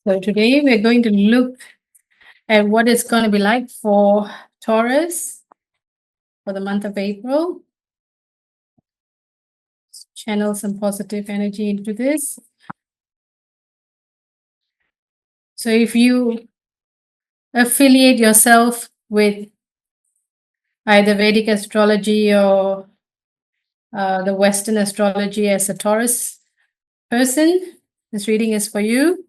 So today we're going to look at what it's going to be like for Taurus for the month of April. Channel some positive energy into this. So if you affiliate yourself with either Vedic astrology or the Western astrology as a Taurus person, this reading is for you.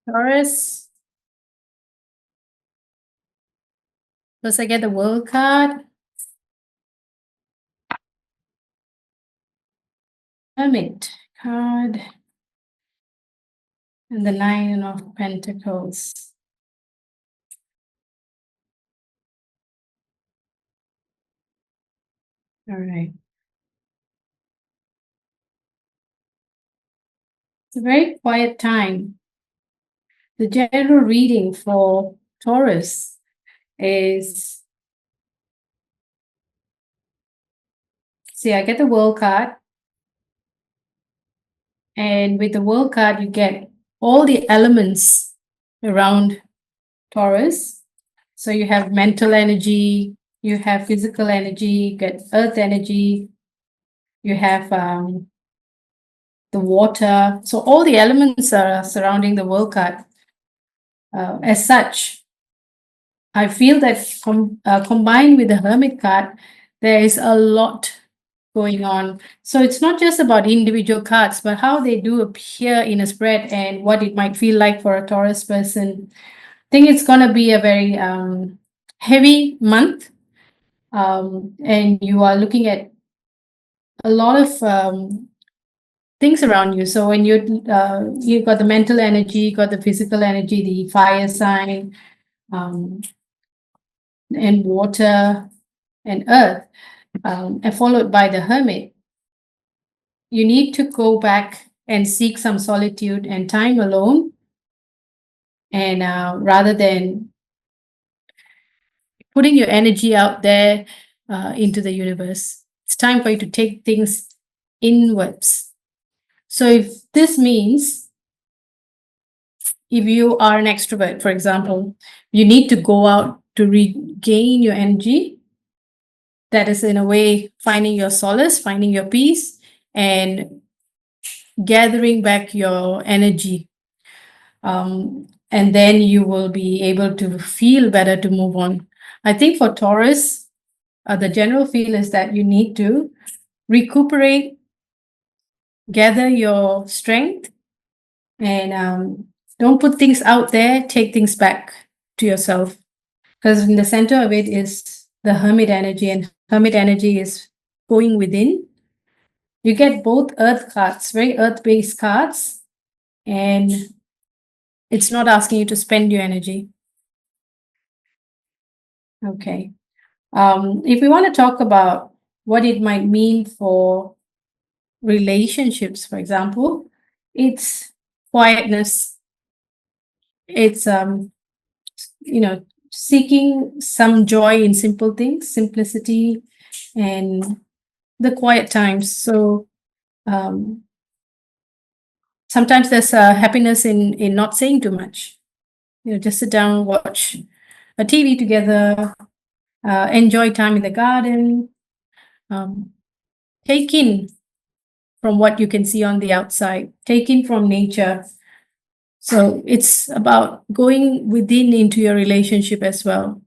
Taurus. First, I get the World card. Hermit card. And the Nine of Pentacles. All right. It's a very quiet time. The general reading for Taurus is, see, I get the World card. And with the World card, you get all the elements around Taurus. So you have mental energy, you have physical energy, you get earth energy, you have the water. So all the elements are surrounding the World card. As such, I feel that combined with the Hermit card, there is a lot going on. So it's not just about individual cards, but how they do appear in a spread and what it might feel like for a Taurus person. I think it's going to be a very heavy month. And you are looking at a lot of things around you. So when you've got the mental energy, you got the physical energy, the fire sign, and water and earth, and followed by the hermit, you need to go back and seek some solitude and time alone. And rather than putting your energy out there into the universe, it's time for you to take things inwards. So if this means, if you are an extrovert, for example, you need to go out to regain your energy. That is, in a way, finding your solace, finding your peace, and gathering back your energy. And then you will be able to feel better to move on. I think for Taurus, the general feel is that you need to recuperate, gather your strength, and don't put things out there, take things back to yourself. Because in the center of it is the hermit energy, and hermit energy is going within. You get both earth cards, very earth-based cards, and it's not asking you to spend your energy. Okay. If we want to talk about what it might mean for relationships, for example, it's quietness. It's seeking some joy in simple things, simplicity, and the quiet times. So sometimes there's a happiness in not saying too much. Just sit down, watch a TV together, enjoy time in the garden, take in from what you can see on the outside, take in from nature. So it's about going within into your relationship as well.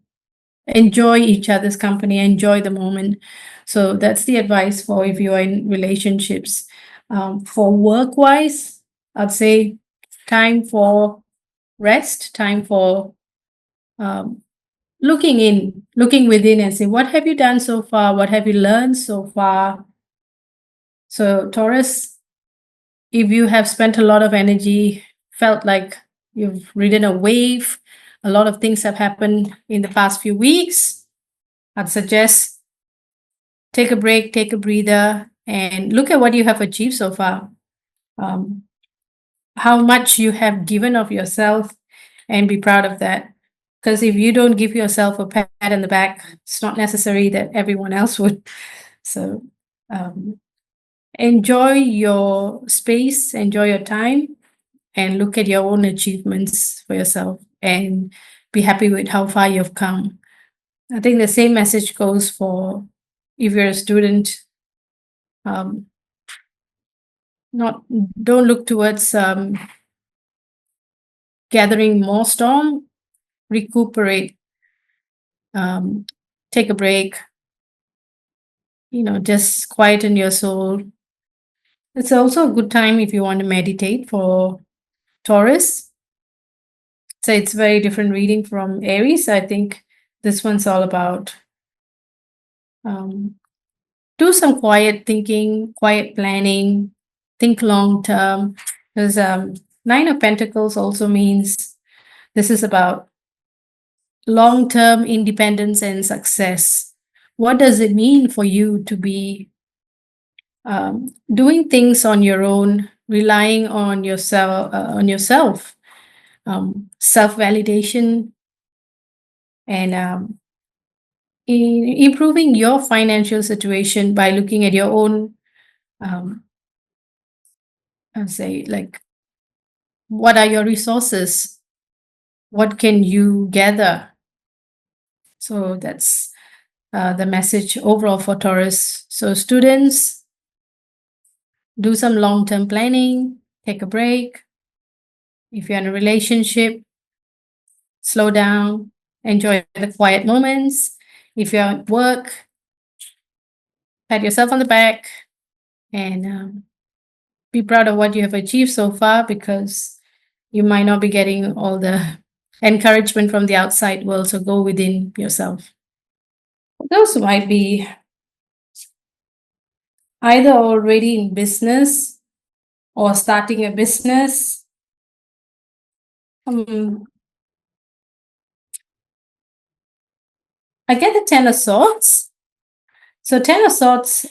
Enjoy each other's company, enjoy the moment. So that's the advice for if you are in relationships. For work-wise, I'd say time for rest, time for looking within and say, what have you done so far? What have you learned so far? So Taurus, if you have spent a lot of energy, felt like you've ridden a wave, a lot of things have happened in the past few weeks, I'd suggest take a break, take a breather, and look at what you have achieved so far. how much you have given of yourself and be proud of that. Because if you don't give yourself a pat on the back, it's not necessary that everyone else would. So um, enjoy your space, enjoy your time, and look at your own achievements for yourself and be happy with how far you've come. I think the same message goes for if you're a student. Um, not don't look towards gathering more storm. Recuperate, um, take a break. Just quieten your soul. It's also a good time if you want to meditate for Taurus. So it's very different reading from Aries. I think this one's all about um, do some quiet thinking, quiet planning, think long term. Because Nine of Pentacles also means this is about long term independence and success. What does it mean for you to be doing things on your own, relying on yourself, self validation, and improving your financial situation by looking at your own, um, I'll say, like, what are your resources? What can you gather? So that's the message overall for Taurus. So, students, do some long term planning, take a break. If you're in a relationship, slow down, enjoy the quiet moments. If you're at work, pat yourself on the back and be proud of what you have achieved so far, because you might not be getting all the encouragement from the outside world. So go within yourself. Those who might be either already in business or starting a business, um, I get the Ten of Swords. So Ten of Swords,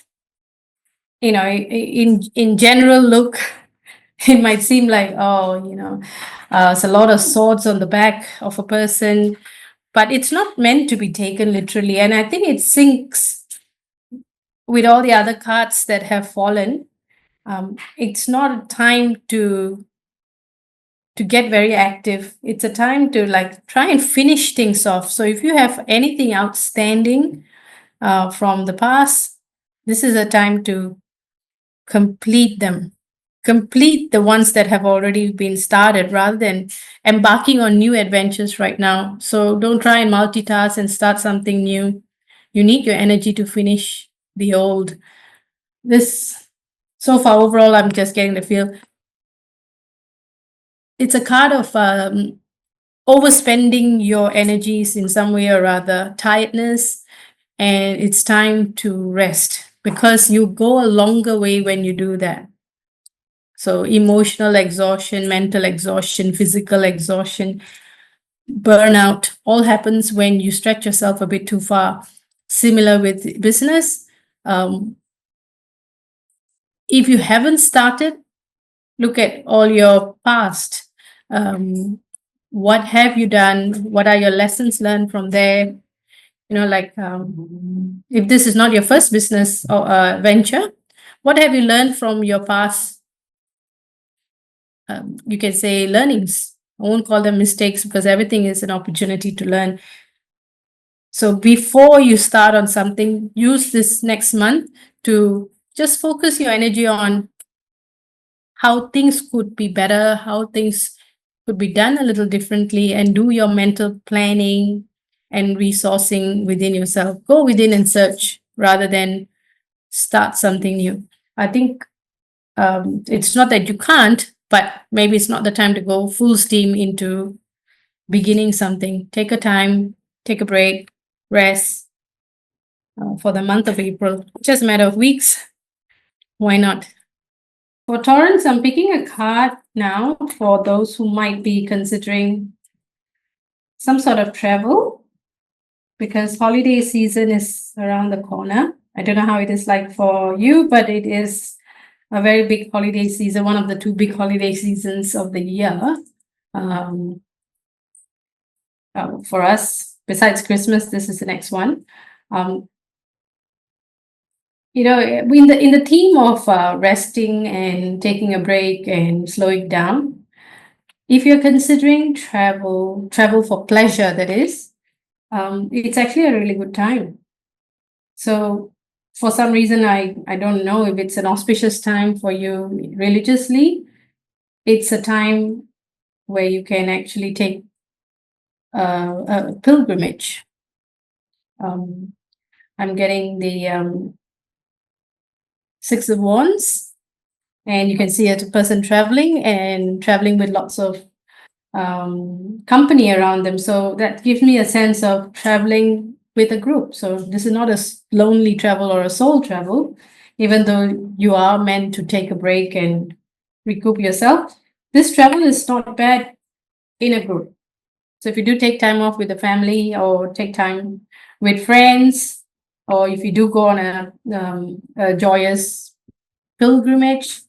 in general look, it might seem like, oh, it's a lot of swords on the back of a person, but it's not meant to be taken literally. And I think it syncs with all the other cards that have fallen. It's not a time to get very active. It's a time to like try and finish things off. So if you have anything outstanding from the past, this is a time to complete them. Complete the ones that have already been started rather than embarking on new adventures right now. So don't try and multitask and start something new. You need your energy to finish the old. This, so far, overall, I'm just getting the feel. It's a card of overspending your energies in some way or other, tiredness, and it's time to rest because you go a longer way when you do that. So, emotional exhaustion, mental exhaustion, physical exhaustion, burnout all happens when you stretch yourself a bit too far. Similar with business. If you haven't started, look at all your past. What have you done? What are your lessons learned from there? If this is not your first business or venture, what have you learned from your past? You can say learnings. I won't call them mistakes because everything is an opportunity to learn. So before you start on something, use this next month to just focus your energy on how things could be better, how things could be done a little differently, and do your mental planning and resourcing within yourself. Go within and search rather than start something new. I think it's not that you can't, but maybe it's not the time to go full steam into beginning something. Take a time, take a break, rest for the month of April. Just a matter of weeks. Why not? For Taurus, I'm picking a card now for those who might be considering some sort of travel because holiday season is around the corner. I don't know how it is like for you, but it is a very big holiday season, one of the two big holiday seasons of the year. For us, besides Christmas, this is the next one. In the theme of resting and taking a break and slowing down, if you're considering travel for pleasure, that is, it's actually a really good time. So for some reason, I don't know if it's an auspicious time for you religiously. It's a time where you can actually take a pilgrimage. I'm getting the Six of Wands, and you can see a person traveling with lots of company around them. So that gives me a sense of traveling with a group. So this is not a lonely travel or a solo travel, even though you are meant to take a break and recoup yourself. This travel is not bad in a group. So if you do take time off with the family or take time with friends, or if you do go on a joyous pilgrimage,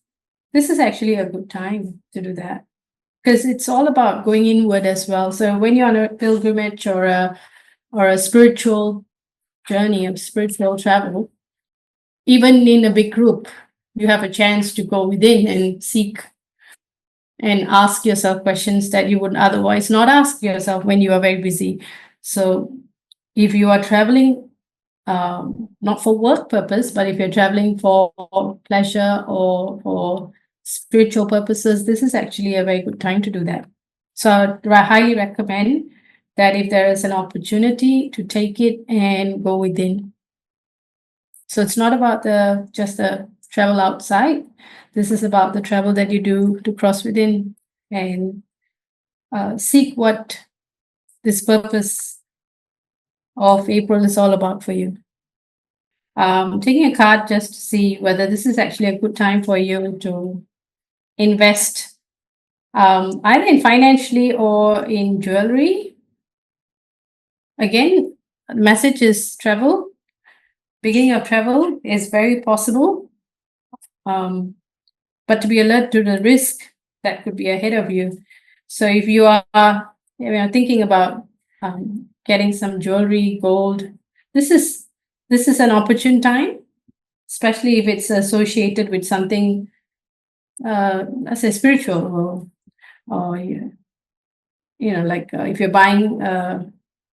this is actually a good time to do that, because it's all about going inward as well. So when you're on a pilgrimage or a spiritual journey, a spiritual travel, even in a big group, you have a chance to go within and seek and ask yourself questions that you would otherwise not ask yourself when you are very busy. So if you are traveling, not for work purpose, but if you're traveling for pleasure or for spiritual purposes, this is actually a very good time to do that. So I highly recommend that if there is an opportunity to take it and go within. So it's not about just the travel outside. This is about the travel that you do to cross within and seek what this purpose of April is all about for you. Taking a card just to see whether this is actually a good time for you to invest either in financially or in jewelry. Again, the message is travel. Beginning of travel is very possible, but to be alert to the risk that could be ahead of you. So if you are thinking about getting some jewelry, gold, this is an opportune time, especially if it's associated with something, let's say spiritual, or like if you're buying a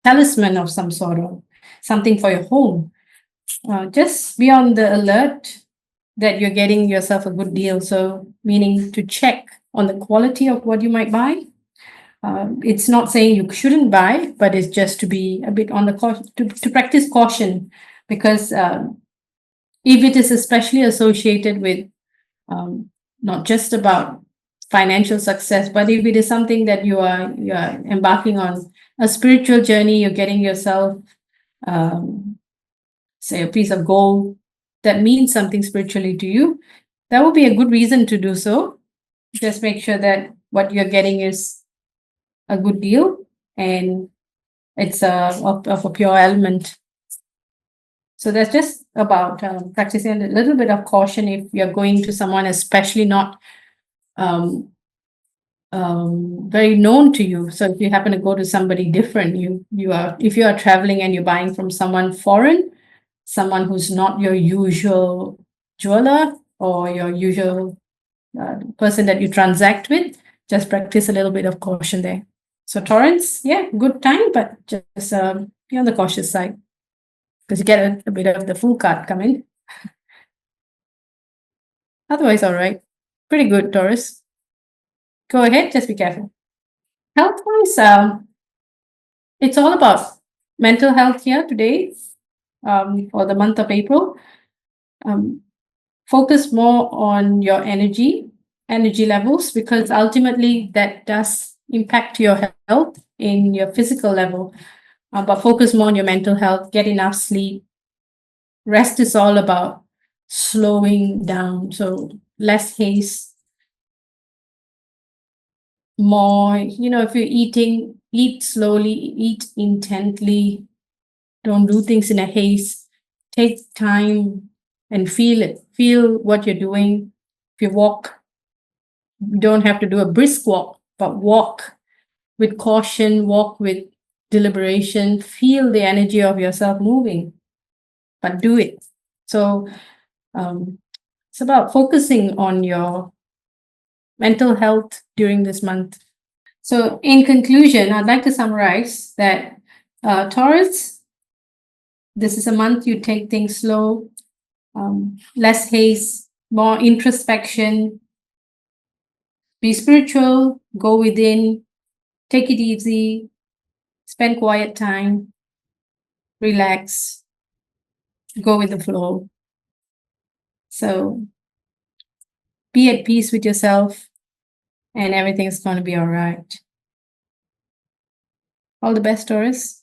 talisman of some sort or something for your home, just be on the alert that you're getting yourself a good deal. So meaning to check on the quality of what you might buy. It's not saying you shouldn't buy, but it's just to be a bit on the caution, to practice caution, because if it is especially associated with not just about financial success, but if it is something that you are embarking on a spiritual journey, you're getting yourself, say, a piece of gold that means something spiritually to you, that would be a good reason to do so. Just make sure that what you're getting is a good deal and it's of a pure element. So that's just about practicing a little bit of caution if you're going to someone, especially not very known to you. So if you happen to go to somebody different, if you are traveling and you're buying from someone foreign, someone who's not your usual jeweler or your usual person that you transact with, just practice a little bit of caution there. So Taurus, yeah, good time, but just be on the cautious side, because you get a bit of the Fool card coming. Otherwise, all right. Pretty good, Taurus. Go ahead, just be careful. Health-wise, it's all about mental health here today, for the month of April. Focus more on your energy levels, because ultimately that does impact your health in your physical level. But focus more on your mental health, get enough sleep. Rest is all about slowing down. So less haste, more, if you're eating, eat slowly, eat intently. Don't do things in a haste. Take time and feel it. Feel what you're doing. If you walk, you don't have to do a brisk walk, but walk with caution, walk with deliberation, feel the energy of yourself moving, but do it. So it's about focusing on your mental health during this month. So, in conclusion, I'd like to summarize that Taurus, this is a month you take things slow, less haste, more introspection, be spiritual, go within, take it easy, spend quiet time, relax, go with the flow. So, be at peace with yourself, and everything's going to be all right. All the best, Taurus.